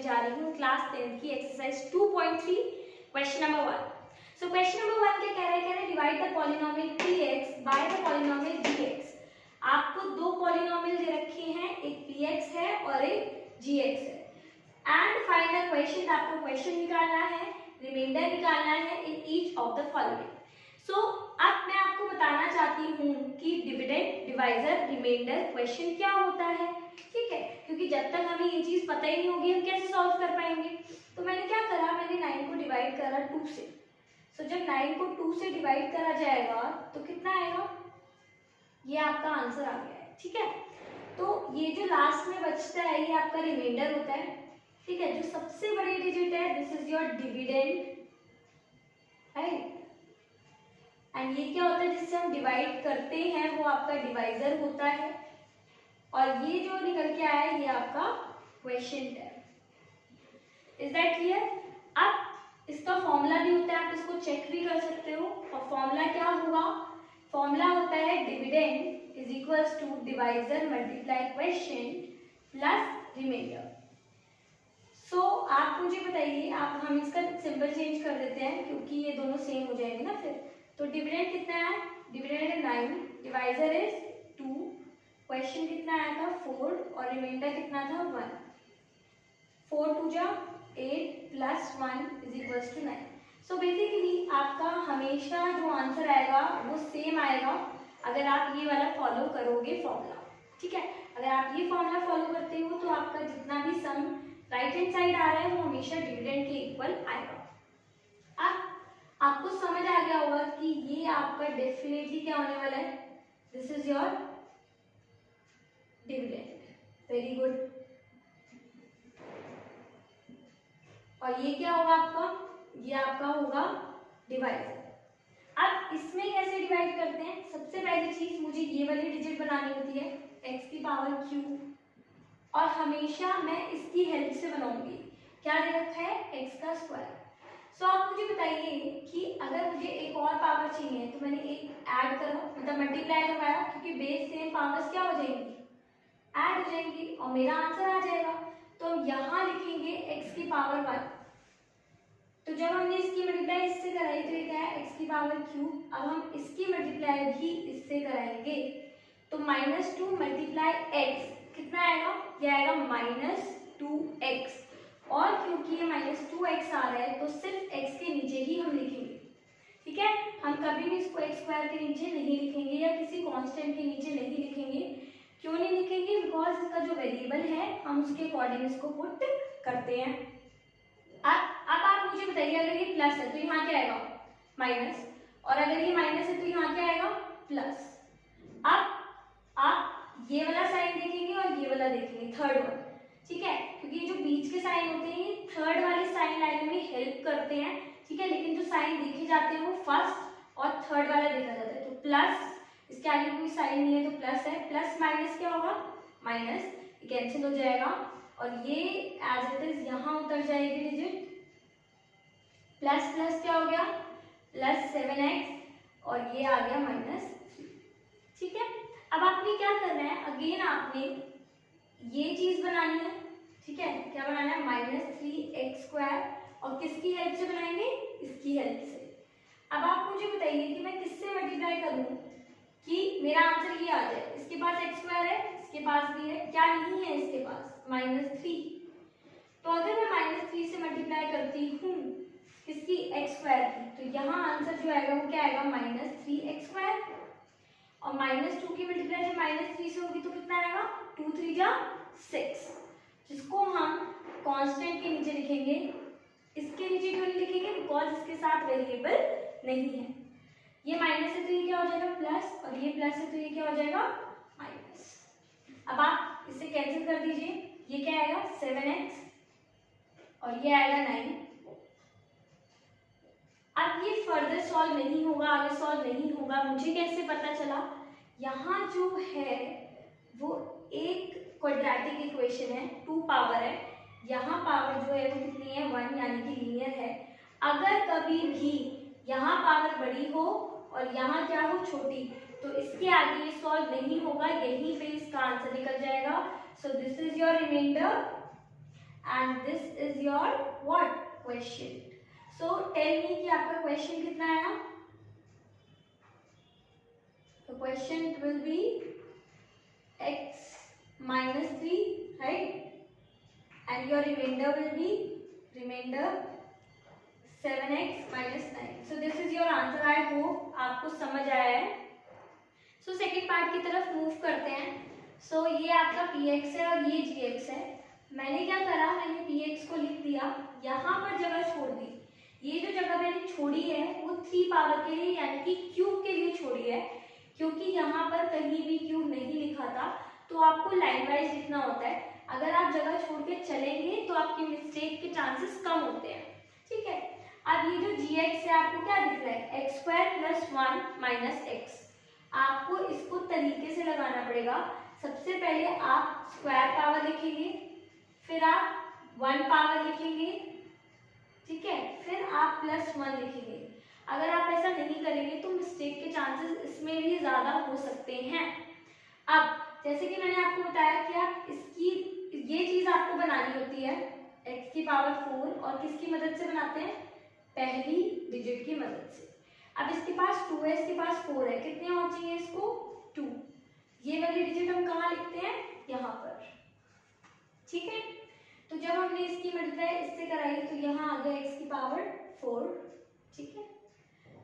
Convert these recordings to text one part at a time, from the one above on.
करने जा रही हूँ क्लास 10 की exercise 2.3 question number 1। So question number 1 क्या कह रहा है divide the polynomial px by the polynomial gx। आपको दो पॉलिनोमियल दे रखे हैं, एक px है और एक gx है। एंड फाइंड द क्वेश्चन, आपको क्वेश्चन निकालना है, रिमाइंडर निकालना है in each of the following. So अब मैं आपको बताना चाहती हूँ कि डिविडेंड, डिवाइजर, रिमाइंडर क्वेश्चन क्या होता है, ठीक है, क्योंकि जब तक हमें ये चीज पता ही नहीं होगी हम कैसे सॉल्व कर पाएंगे। तो मैंने क्या करा, मैंने 9 को डिवाइड करा 2 से। सो जब 9 को 2 से डिवाइड करा जाएगा तो कितना आएगा, ये आपका आंसर आ गया है, ठीक है। तो ये जो लास्ट में बचता है ये आपका रिमाइंडर होता है, ठीक है। जो सबसे बड़ी डिजिट है this is your dividend, right. And ये क्या होता है, जिससे हम डिवाइड करते हैं वो आपका डिवाइजर होता है। और ये जो निकल के आया है ये आपका क्वेश्चन है। Is that clear? अब इसका फॉर्मूला भी होता है, आप इसको चेक भी कर सकते हो। और फॉर्मूला क्या होगा, फॉर्मूला होता है dividend is equals to divisor multiply question plus remainder. So आप मुझे बताइए, आप हम इसका सिंबल चेंज कर देते हैं क्योंकि ये दोनों सेम हो जाएंगे ना फिर। तो डिविडेंड कितना है, डिविडेंड है 9, डिवाइजर इज 2, क्वेश्चन कितना आया था 4 और रिमाइंडर कितना था 1। 4 2 जा 8 plus 1 is equals to 9। So basically आपका हमेशा जो आंसर आएगा वो सेम आएगा अगर आप ये वाला फॉलो करोगे फॉर्मूला, ठीक है। अगर आप ये फॉर्मूला फॉलो करते हो तो आपका जितना भी सम राइट हैंड साइड आ रहा है वो हमेशा डिविडेंड के इक्वल आएगा। अब आपको समझ आ गया होगा कि ये आपका डेफिनेटली क्या होने वाला है, this is your dividend. Very good. और ये क्या होगा आपका, ये आपका होगा डिवाइजर। अब इसमें कैसे डिवाइड करते हैं, सबसे पहली चीज मुझे ये वाली डिजिट बनानी होती है x की पावर q, और हमेशा मैं इसकी हेल्प से बनाऊंगी। क्या दे रखा है, x का स्क्वायर। सो आप मुझे बताइए कि अगर मुझे एक और पावर चाहिए तो मैंने एक ऐड करा, मतलब मल्टीप्लाई करवाया, क्योंकि बेस सेम पावर्स क्या हो जाएंगी, ऐड हो जाएंगी और मेरा आंसर आ जाएगा। तो हम यहाँ लिखेंगे x की पावर 1। तो जब हमने इसकी मल्टीप्लाई इससे कराई तो ये क्या है, x की पावर क्यूब। अब हम इसकी मल्टीप्लाई भी इससे कराएंगे तो -2 मल्टीप्लाई x कितना आएगा, ये आएगा -2x। और क्योंकि ये -2x आ रहा है तो सिर्फ x के नीचे ही हम लिखेंगे, ठीक है। हम कभी भी इसको x स्क्वायर के नीचे नहीं लिखेंगे या किसी कांस्टेंट के नीचे नहीं लिखेंगे। क्यों नहीं लिखेंगे, बिकॉज इसका जो वेरिएबल है हम उसके अकॉर्डिंग इसको पुट करते हैं। अब आप मुझे बताइए, अगर ये प्लस है तो यहाँ क्या आएगा, माइनस, और अगर ये माइनस है तो यहाँ क्या आएगा, प्लस। अब आप ये वाला साइन देखेंगे और ये वाला देखेंगे, थर्ड वन, ठीक है, क्योंकि जो बीच के साइन होते हैं ये थर्ड वाले साइन लाइन में हेल्प करते हैं, ठीक है। लेकिन जो साइन देखे जाते हैं वो फर्स्ट और थर्ड वाला देखा जाता है। तो प्लस, इसके आगे कोई साइन नहीं है तो प्लस है, प्लस माइनस क्या होगा, माइनस, ये कैंसिल हो जाएगा और ये एज इट इज यहाँ उतर जाएगी डिजिट। प्लस प्लस क्या हो गया, प्लस 7x और ये आ गया -3, ठीक है। अब आपने क्या करना है, अगेन आपने ये चीज बनानी है, ठीक है। क्या बनाना है, -3x², और किसकी हेल्प से बनाएंगे, इसकी हेल्प से। अब आप मुझे बताइए कि मैं किससे मल्टीप्लाई करूं कि मेरा आंसर ये आ जाए। इसके पास x² है, इसके पास भी है, क्या नहीं है इसके पास, -3। तो अगर मैं -3 से मल्टीप्लाई करती हूँ किसकी, x² की, तो यहाँ आंसर जो आएगा वो क्या आएगा, -3x²। और -2 की मल्टीप्लाई जब -3 से होगी तो कितना आएगा, 2 3 जा 6, जिसको हम कांस्टेंट के नीचे लिखेंगे। इसके नीचे क्यों नहीं लिखेंगे, बिकॉज इसके साथ वेरिएबल नहीं है। ये माइनस है तो ये क्या हो जाएगा, प्लस, और ये प्लस है तो ये क्या हो जाएगा, माइनस। अब आप इसे कैंसिल कर दीजिए, ये क्या आएगा 7x और ये आएगा 9। अब ये फर्दर सॉल्व नहीं होगा, आगे सॉल्व नहीं होगा। मुझे कैसे पता चला, यहाँ जो है वो एक क्वाड्रेटिक इक्वेशन है, 2 पावर है, यहाँ पावर जो है वो कितनी है, 1, यानी कि लीनियर है। अगर कभी भी यहाँ पावर बड़ी हो और यहाँ क्या हो, छोटी, तो इसके आगे ये सॉल्व नहीं होगा, यहीं पे इसका आंसर निकल जाएगा। So this is your reminder and this is your what question. So tell me कि आपका क्वेश्चन कितना आया. The question will be x minus 3, right? And your remainder will be remainder 7x minus 9. So this is your answer. I hope आपको समझ आया है. So second part की तरफ मूव करते हैं. So ये आपका px है और ये gx है. मैंने क्या करा, मैंने px को लिख दिया, यहाँ पर जगह छोड़ दी. ये जो जगह मैंने छोड़ी है वो 3 पावर के लिए यानी कि क्यूब के लिए छोड़ी है, क्योंकि यहाँ पर कहीं भी क्यूब नहीं लिखा था. तो आपको लाइन वाइज लिखना होता है. अगर आप जगह छोड़ के चलेंगे तो आपकी मिस्टेक के चांसेस कम होते हैं. ठीक है. अब ये जो gx है आपको क्या दिख रहा है, x square plus 1 minus x. आपको इसको तरीके से लगाना पड़ेगा. सबसे पहले आप स्क्वायर पावर लिखेंगे, फिर आप 1 पावर लिखेंगे, ठीक है, फिर आप प्लस 1 लिखेंगे. अगर आप ऐसा नहीं करेंगे तो मिस्टेक के चांसेस इसमें भी ज़्यादा हो सकते हैं. अब जैसे कि मैंने आपको बताया कि आप इसकी ये चीज़ आपको बनानी होती है x की पावर 4, और किसकी मदद से बनाते हैं, पहली डिजिट की मदद से. अब इसके पास 2 है, इसके पास 4 है, कितने और चाहिए इसको, 2. ये वाली डिजिट हम कहाँ लिखते हैं, यहाँ पर. ठीक है. तो जब हमने इसकी मल्टीप्लाई इससे कराई तो यहाँ आ गया x की पावर 4. ठीक है.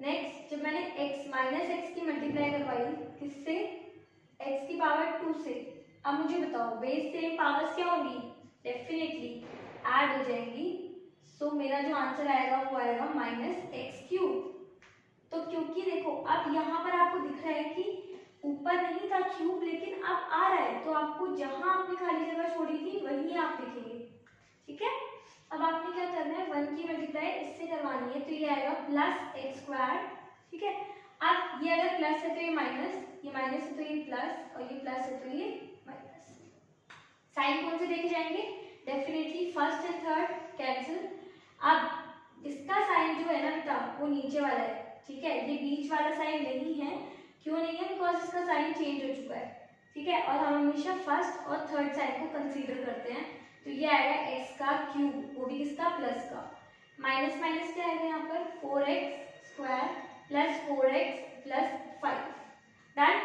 नेक्स्ट जब मैंने x माइनस एक्स की मल्टीप्लाई करवाई किससे, x की पावर 2 से. अब मुझे बताओ बेस सेम पावर्स क्या होंगी, डेफिनेटली ऐड हो जाएंगी. सो मेरा जो आंसर आएगा वो आएगा माइनस एक्स क्यूब. तो क्योंकि देखो अब यहाँ पर आपको दिख रहा है कि ऊपर नहीं था क्यूब लेकिन अब आ रहा है, तो आपको जहाँ आपने खाली जगह छोड़ी थी वहीं आप लिखेंगे. ठीक है. अब आपने क्या करना है, 1 की मल्टीप्लाई इससे करवानी है, तो ये आएगा प्लस एक्स स्क्वायर. ठीक है. अब ये अगर प्लस है तो ये माइनस, ये माइनस है तो ये प्लस, और ये प्लस है तो ये माइनस. साइन कौन से देखे जाएंगे, definitely first and third cancel. अब इसका साइन जो है ना बेटा वो नीचे वाला है. ठीक है. ये बीच वाला साइन नहीं है. क्यों नहीं है, बिकॉज इसका साइन चेंज हो चुका है. ठीक है. और हम हमेशा फर्स्ट और थर्ड साइन को कंसीडर करते हैं. तो ये आएगा x का क्यूब, वो भी किसका, प्लस का. माइनस माइनस क्या आएगा यहाँ पर, 4x square plus 4x plus 5. Done.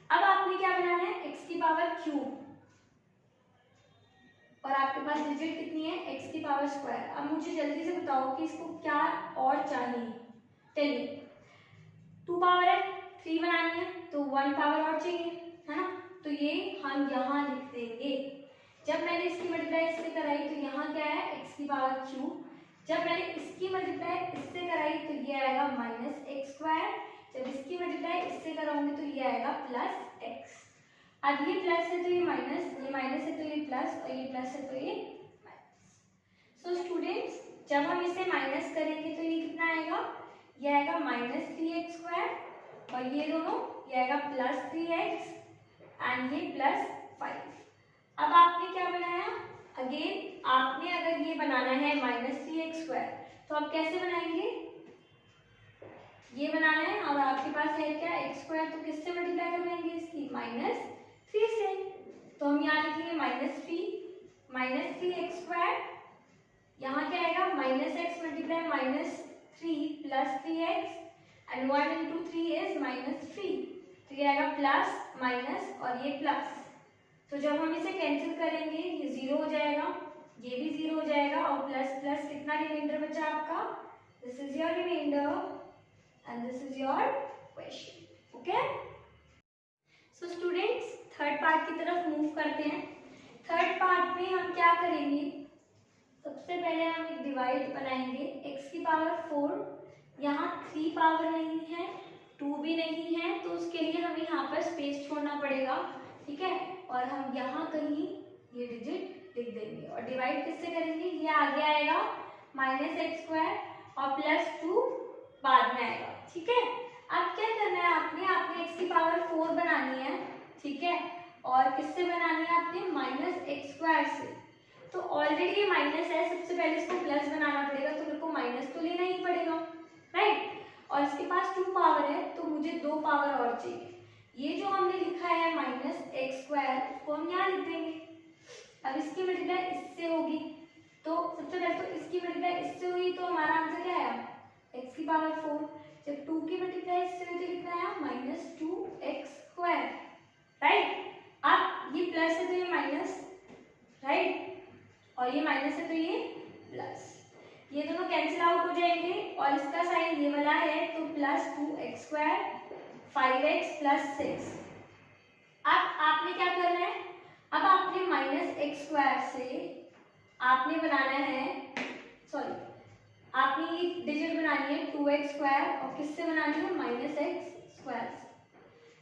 अब आपने क्या बनाना है, x की पावर क्यूब, और आपके पास डिजिट कितनी है, x की पावर स्क्वायर. अब मुझे जल्दी से बताओ कि इसको क्या और चाहिए, टेल. 2 पावर है, 3 बनानी है तो 1 पावर और चाहिए, है ना. तो ये हम यहाँ लिख देंगे. जब मैंने इसकी मल्टीप्लाई इससे कराई तो यहाँ क्या है, x की पावर क्यूब. जब मैंने इसकी मल्टीप्लाई इससे कराई तो ये आएगा माइनस एक्स स्क्वायर. जब इसकी मल्टीप्लाई इससे कराऊंगी तो ये आएगा प्लस एक्स. अब ये प्लस है तो ये माइनस है तो ये प्लस, और ये प्लस है तो ये माइनस. सो स्टूडेंट्स जब हम इसे माइनस करेंगे तो ये कितना आएगा, ये आएगा माइनस 3x स्क्वायर, और ये दोनों ये आएगा प्लस 3x एंड ये प्लस 5. अब आपने क्या बनाया, अगेन आपने अगर ये बनाना है माइनस 3x स्क्वायर तो आप कैसे बनाएंगे, ये बनाना है. और आपके पास है क्या, x स्क्वायर, तो किससे मल्टीप्लाई करवाएंगे इसकी, माइनस 3 से. तो हम यहाँ लिखेंगे माइनस 3x स्क्वायर. यहाँ क्या आएगा, minus x multiply minus 3 plus 3x and 1 into 3 is minus 3. तो ये आएगा प्लस माइनस और ये प्लस. तो जब हम इसे कैंसिल करेंगे ये 0 हो जाएगा, ये भी 0 हो जाएगा, और प्लस प्लस कितना रिमाइंडर बचा आपका, this is your reminder and this is your question. Okay. So students third part की तरफ मूव करते हैं. थर्ड पार्ट में हम क्या करेंगे, सबसे पहले हम एक डिवाइड बनाएंगे. x की पावर 4, यहाँ 3 पावर नहीं है, 2 भी नहीं है, तो उसके लिए हमें यहाँ पर स्पेस छोड़ना पड़ेगा. ठीक है. और हम यहाँ कहीं ये डिजिट लिख देंगे, और डिवाइड किससे करेंगे, ये आगे आएगा माइनस एक्स स्क्वायर और प्लस 2 बाद में आएगा. ठीक है. अब क्या करना है आपने x की पावर 4 बनानी है. ठीक है. और किससे बनानी है आपने, माइनस एक्स स्क्वायर से. तो ऑलरेडी ये माइनस है, सबसे पहले इसको प्लस बनाना पड़ेगा, तो मेरे को माइनस तो लेना ही पड़ेगा, राइट. और इसके पास 2 पावर है तो मुझे 2 पावर और चाहिए. ये जो हमने लिखा है माइनस एक्स स्क्वायर उसको हम यहाँ लिख देंगे. अब इसकी मल्टीप्लाई इससे होगी, सबसे पहले तो इसकी मल्टीप्लाई इससे हुई तो हमारा आंसर क्या आया, x की पावर 4। जब 2 की मल्टीप्लाई इससे हुई तो कितना आया, -2x², राइट। अब ये प्लस है तो ये माइनस, राइट, और ये माइनस है तो ये प्लस, ये दोनों कैंसिल आउट हो जाएंगे और इसका साइन ये वाला है तो +2x², 5x + 6। अब आपने क्या करना है, अब आपने -x² से आपने बनाना है, सॉरी, आपने ये डिजिट बनानी है 2x² और किससे बनानी है, -x² से।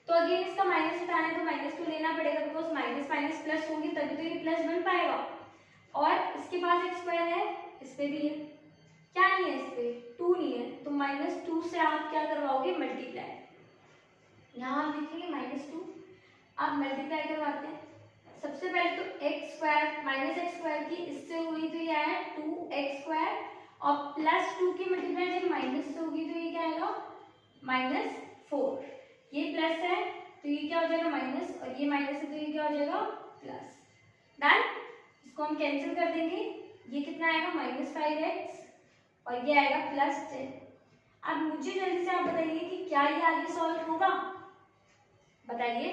तो अगेन इसका माइनस हटाना है तो माइनस तो लेना पड़ेगा, बिकॉज माइनस माइनस प्लस होंगे तभी तो ये प्लस बन पाएगा। और इसके पास x² है, इस पे भी है, क्या नहीं है, इस पे 2 नहीं है, तो -2 से आप क्या करवाओगे, मल्टीप्लाई। यहाँ आप लिखेंगे -2, आप मल्टीप्लाई करवाते हैं। सबसे पहले तो x² की इससे हुई तो ये आया 2x² और +2 की मल्टीप्लाई जब माइनस से होगी तो ये क्या आएगा, -4। ये प्लस है तो ये क्या हो जाएगा माइनस, और ये माइनस है तो ये क्या हो जाएगा प्लस। डन। इसको हम कैंसिल कर देंगे, ये कितना आएगा, -5x और ये आएगा +10। अब मुझे जल्दी से आप बताइए कि क्या ये आगे सॉल्व होगा, बताइए।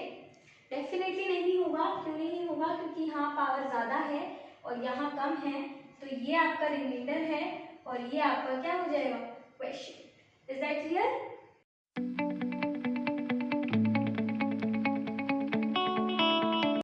डेफिनेटली नहीं होगा। क्यों नहीं होगा, क्योंकि यहाँ पावर ज़्यादा है और यहाँ कम है, तो ये आपका रिमाइंडर है और ये आपका क्या हो जाएगा, क्वेश्चन। Is that clear?